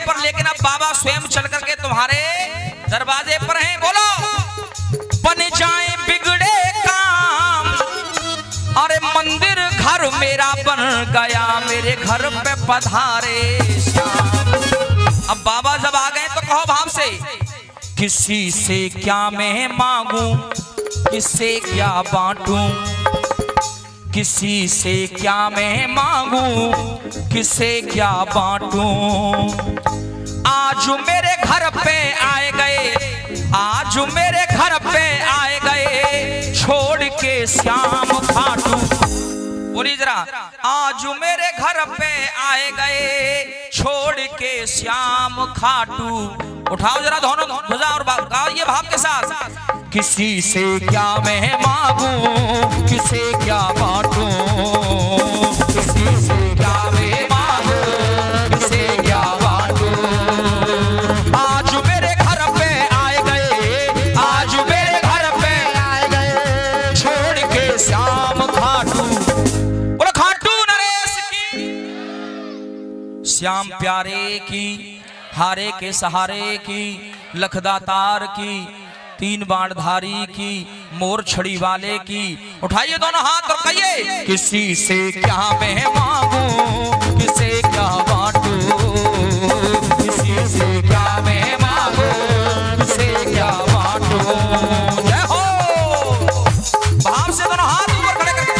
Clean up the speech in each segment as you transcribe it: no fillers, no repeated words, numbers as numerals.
पर, लेकिन अब बाबा स्वयं चल करके तुम्हारे दरवाजे पर हैं। बोलो, बन जाए बिगड़े काम, अरे मंदिर घर मेरा बन गया, मेरे घर पे पधारे श्याम। अब बाबा जब आ गए तो कहो भाव से, किसी से क्या मैं मांगू, किससे क्या बांटूं, किसी से क्या मैं मांगू, किससे क्या बांटूं। आज मेरे घर पे आए गए, आज मेरे घर पे आए गए, छोड़ के श्याम खाटू। बोलिए जरा, आज मेरे घर पे आए गए, छोड़ के श्याम खाटू। उठाओ जरा दोनों ध्वजा और गाओ ये भाव के साथ, किसी से क्या मैं मांगू, किसे क्या बांटूं, किसी से क्या मैं मांगू, किसे क्या बांटूं। आज मेरे घर पे आए गए, आज मेरे घर पे आए गए, छोड़ के श्याम खाटू। बोलो खाटू नरेश की, श्याम प्यारे की, हारे के सहारे की, लखदातार की, तीन बाणधारी की, मोर छड़ी वाले की। उठाइए दोनों हाथ और कहिए, किसी से क्या मैं मांगू, किसे क्या बांटूं, किसी से क्या मैं मांगू, किसे क्या बांटूं। जय हो, भाव से दोनों हाथ ऊपर खड़े करके।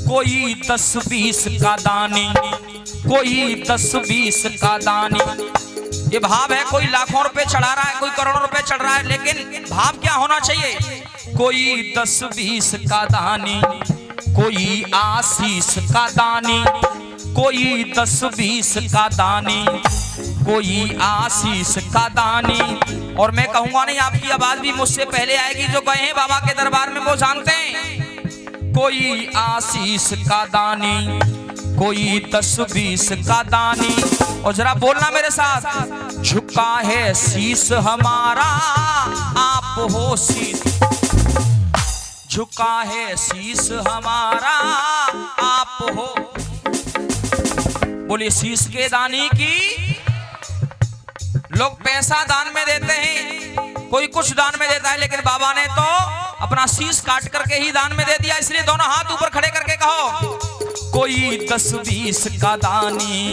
कोई 10-20 का दानी, कोई 10-20 का दानी। ये भाव है, कोई लाखों रुपए चढ़ा रहा है, कोई करोड़ों रुपए चढ़ रहा है, लेकिन भाव क्या होना चाहिए, कोई 10-20 का दानी, कोई आशीष का दानी, कोई 10-20 का दानी, कोई आशीष का दानी। और मैं कहूंगा नहीं, आपकी आवाज भी मुझसे पहले आएगी, जो गए हैं बाबा के दरबार में वो जानते हैं। कोई आशीष का दानी, कोई 10-20 का दानी। और जरा बोलना मेरे साथ, झुका है शीश हमारा, आप हो शीश, झुका है शीश हमारा, आप हो। बोलिए, शीश के दानी की। लोग पैसा दान में देते हैं, कोई कुछ दान में देता है, लेकिन बाबा ने तो अपना शीश काट करके ही दान में दे दिया। इसलिए दोनों हाथ ऊपर खड़े करके कहो, कोई 10-20 का दानी,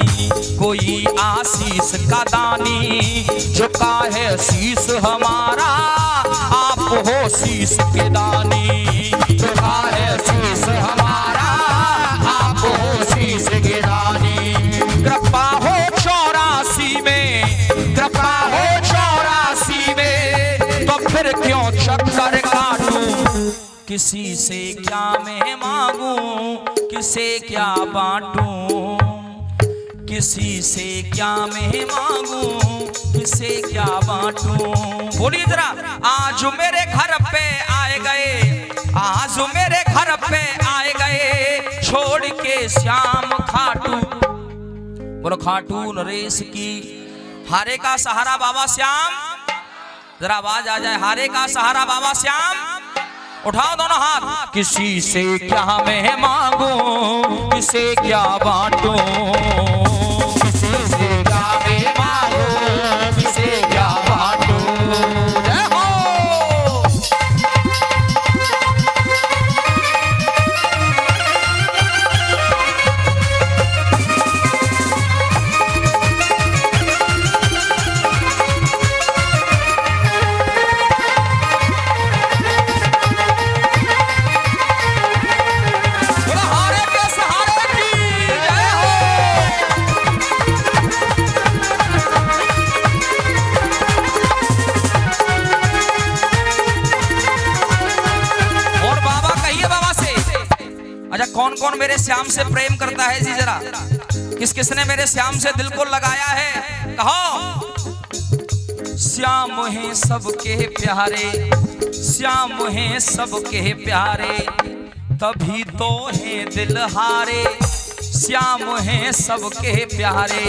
कोई आशीष का दानी, झुका है शीश हमारा, आप हो शीश के दानी। झुका है शीश हमारा, आप हो शीश के दानी। कृपा हो 84 में, कृपा हो 84 में, तो फिर क्यों चक्कर काटूं। किसी से क्या मैं मांगू, किसे क्या बांटूं, किसी से क्या मैं मांगू, किसे क्या बांटूं। बोलिए जरा, आज मेरे घर पे आए गए, आज मेरे घर पे आए गए, छोड़ के श्याम खाटू। बोलो खाटू नरेश की, हारे का सहारा बाबा श्याम। जरा आवाज आ जाए, हारे का सहारा बाबा श्याम। उठाओ दोनों हाथ, किसी से क्या मैं मांगू, किसे क्या बांटूं, किसी से क्या मैं मांगू, किसे क्या बांटूं। जय हो, कौन कौन मेरे श्याम से प्रेम करता है जी? जरा किस किसने मेरे श्याम से दिल को लगाया है? कहो। श्याम हैं सबके प्यारे, श्याम हैं सबके प्यारे, तभी तो हैं दिल हारे। श्याम हैं सबके प्यारे,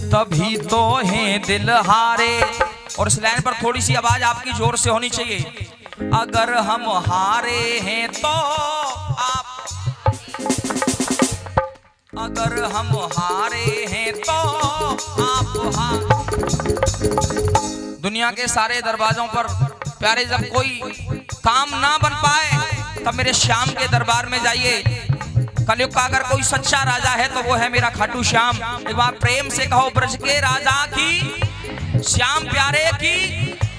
तभी तो हैं दिल हारे। और इस लाइन पर थोड़ी सी आवाज आपकी जोर से होनी चाहिए। अगर हम हारे हैं तो आप, अगर हम हारे हैं तो आप दुनिया के सारे दरवाजों पर प्यारे, जब कोई काम ना बन पाए तब मेरे श्याम के दरबार में जाइए। कलयुग का अगर कोई सच्चा राजा है तो वो है मेरा खाटू श्याम। एक बार प्रेम से कहो, ब्रज के राजा की, श्याम प्यारे की,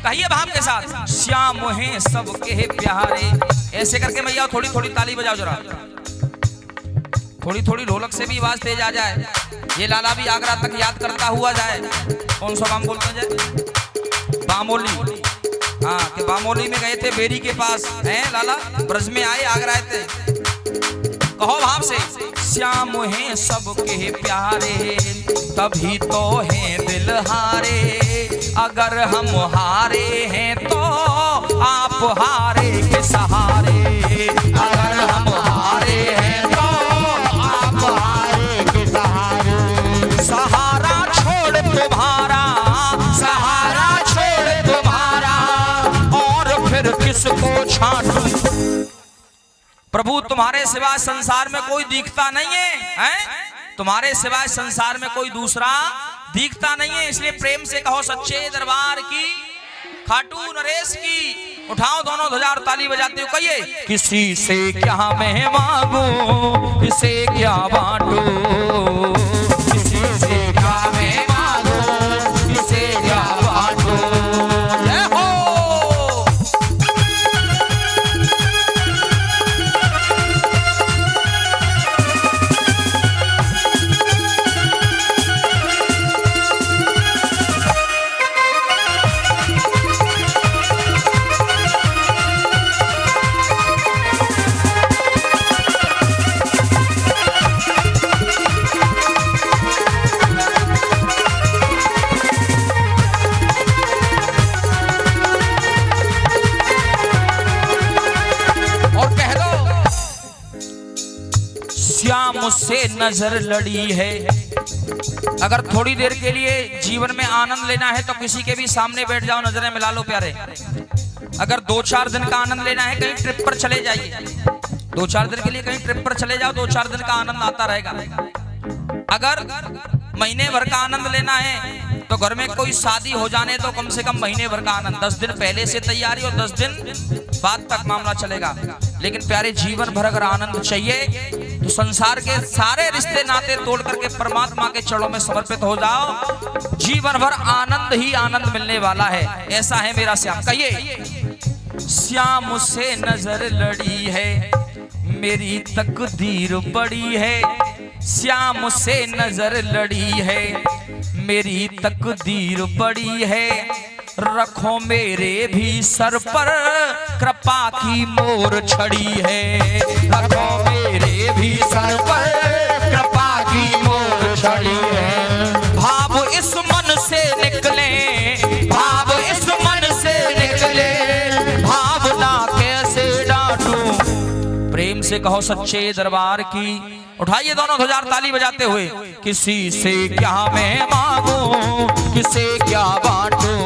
कहिए भाव के साथ, श्याम हैं सबके प्यारे। ऐसे करके भैया थोड़ी थोड़ी ताली बजाओ जरा, थोड़ी थोड़ी ढोलक से भी आवाज तेज आ जाए। ये लाला भी आगरा तक याद करता हुआ जाए। कौन सा काम बोलते हैं? बामोली। हाँ, कि बामोली में गए थे बेरी के पास, हैं लाला, ब्रज में आए, आगरा आए थे। कहो भाव से, श्याम हैं सबके प्यारे, तभी तो हैं दिल हारे। अगर हम हारे हैं तो आप हारे के सहारे। अगर हम हारे हैं तो आप हारे के सहारे। सहारा छोड़ तुम्हारा, सहारा छोड़ तुम्हारा, और फिर किसको छाटूं? प्रभु तुम्हारे सिवाय संसार में कोई दिखता नहीं है, हैं? तुम्हारे सिवाय संसार में कोई दूसरा दिखता नहीं है। इसलिए प्रेम से कहो, सच्चे दरबार की, खाटू नरेश की। उठाओ दोनों ध्वजा और ताली बजाते हो, कहिए, किसी से क्या मैं मांगू, किसे क्या बांटू, किसी से क्या मैं मांगू, किसे क्या बांटू। जय हो। मुझसे नजर लड़ी है। अगर थोड़ी देर के लिए जीवन में आनंद लेना है तो किसी के भी सामने बैठ जाओ, नजरें मिला लो प्यारे। अगर 2-4 दिन का आनंद लेना है, कहीं ट्रिप पर चले जाइए, 2-4 दिन के लिए कहीं ट्रिप पर चले जाओ, 2-4 दिन का आनंद आता रहेगा। अगर महीने भर का आनंद लेना है तो घर में कोई शादी हो जाने तो कम से कम महीने भर का आनंद, 10 दिन पहले से तैयारी और 10 दिन बाद तक मामला चलेगा। लेकिन प्यारे जीवन भर अगर आनंद चाहिए तो संसार के सारे रिश्ते नाते तोड़ करके परमात्मा के चरणों में समर्पित हो जाओ। जीवन भर आनंद ही आनंद मिलने वाला है। ऐसा है मेरा श्याम। कहिए, श्याम से नजर लड़ी है, मेरी तकदीर बड़ी है। श्याम से नजर लड़ी है, मेरी तकदीर बड़ी है। रखो मेरे भी सर पर कृपा की मोर छड़ी है। रखो मेरे भी सर पर कृपा की मोर छड़ी है। भाव इस मन से निकले, भाव इस मन से निकले, भावना कैसे डांटूं। प्रेम से कहो, सच्चे दरबार की। उठाइए दोनों ध्वजा ताली बजाते हुए, किसी से क्या मैं मांगू, किसे क्या बांटूं,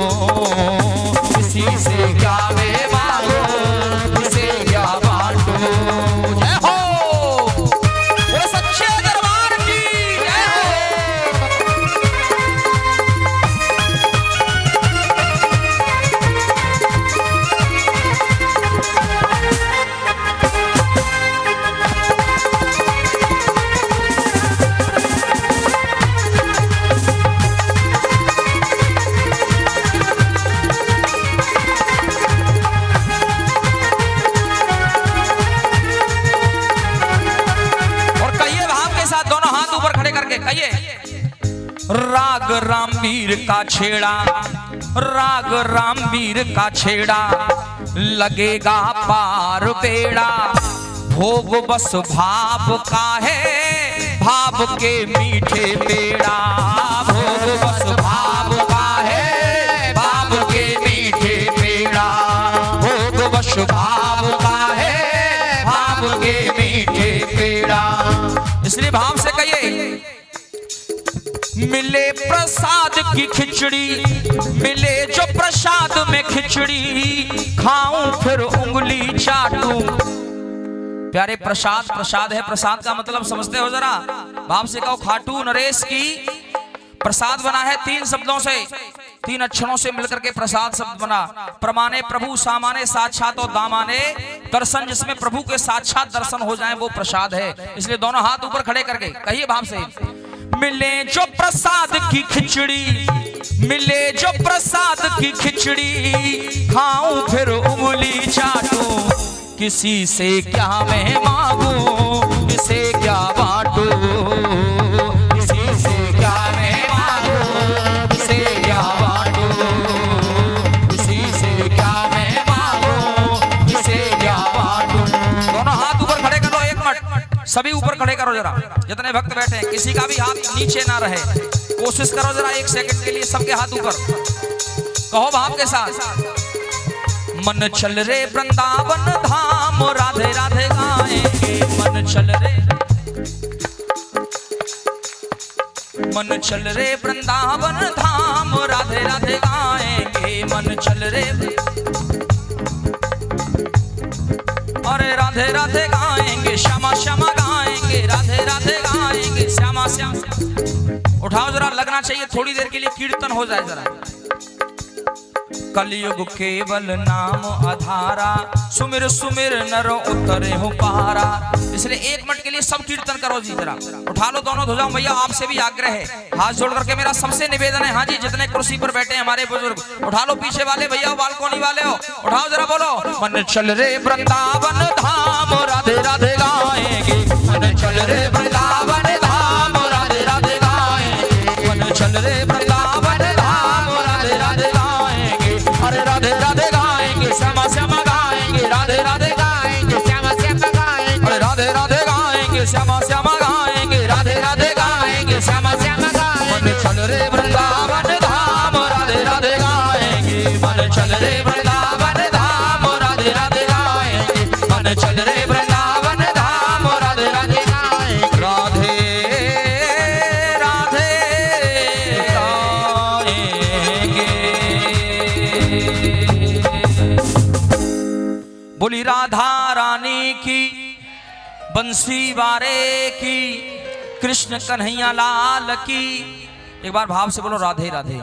किसी से क्या मैं मांगू, किसे क्या बांटूं। जय हो, वो सच्चे दरबार की जय हो। राग रामवीर का छेड़ा, राग रामवीर का छेड़ा, लगेगा पार बेड़ा। भोग बस भाव का है, भाव के मीठे पेड़ा। भोग बस भाव का है, भाव के मीठे पेड़ा। भोग बस भाव का है, भाव के मीठे पेड़ा। इसलिए भाव से कहिए, मिले प्रसाद की खिचड़ी, मिले जो प्रसाद में खिचड़ी, खाऊं फिर उंगली चाटूं। प्यारे प्रसाद, प्रसाद है, प्रसाद का मतलब समझते हो जरा? भाव से कहो, खाटू नरेश की प्रसाद बना है 3 शब्दों से, 3 अक्षरों से मिलकर के प्रसाद शब्द बना। प्रमाणे प्रभु, सामाने साक्षात और दामाने दर्शन, जिसमें प्रभु के साक्षात दर्शन हो जाएं वो प्रसाद है। इसलिए दोनों हाथ ऊपर खड़े करके कहिए भाव से, मिले जो प्रसाद की खिचड़ी, मिले जो प्रसाद की खिचड़ी, खाऊं फिर उंगली चाटूं। किसी से क्या मैं मांगू, किसे क्या बांटू, किसी से क्या मैं मांगू, किसे क्या बांटू, किसी से क्या मैं मांगू, किसे क्या बांटू। दोनों हाथ ऊपर खड़े करो, एक मिनट सभी ऊपर खड़े करो जरा, जितने भक्त बैठे हैं किसी का भी हाथ नीचे ना रहे। कोशिश करो जरा 1 सेकंड के लिए सबके हाथ ऊपर। कहो भाव के साथ, मन चल रे वृंदावन धाम, राधे राधे गाएंगे। मन चल रे, मन चल रे वृंदावन धाम, राधे राधे गाएंगे। मन चल रे, अरे राधे राधे गाएंगे, श्यामा श्यामा गाएंगे, राधे राधे गाएंगे, श्यामा श्यामा। उठाओ जरा, लगना चाहिए थोड़ी देर के लिए कीर्तन हो जाए जरा। कलयुग केवल नाम आधारा, सुमिर सुमिर नर उतरे हो पहारा। इसलिए 1 मिनट के लिए सब कीर्तन करो जी जरा। उठा लो दोनों ध्वजाओं। भैया आपसे भी आग्रह है, हाथ जोड़ करके मेरा सबसे निवेदन है। हाँ जी, जितने कुर्सी पर बैठे हैं हमारे बुजुर्ग, उठा लो। पीछे वाले भैया, बालकोनी वाले हो, उठाओ जरा, बोलो, मन चल रे वृंदावन धाम, राधे राधे गाएंगे। मन चल रे वृंदावन धाम, राधे राधे गाएंगे। मन चल रे वृंदावन धाम, राधे राधे गाएंगे। अरे राधे राधे गाएंगे, श्यामा श्यामा गाएंगे, राधे राधे गाएंगे, श्यामा श्यामा गाएंगे। अरे राधे राधे गाएंगे, श्यामा श्यामा गाएंगे, राधे राधे गाएंगे, श्यामा श्यामा गाएंगे। मन चल रे वृंदावन धाम, राधे राधे गाएंगे। मन चल रे वृंदावन धाम, राधे राधे गाएंगे। मन चल रे वृंदावन धाम, राधे राधे गाएंगे। राधे राधे गाएंगे। बोली राधा रानी की, बंसी वारे की, कृष्ण कन्हैया लाल की। एक बार भाव से बोलो, राधे राधे।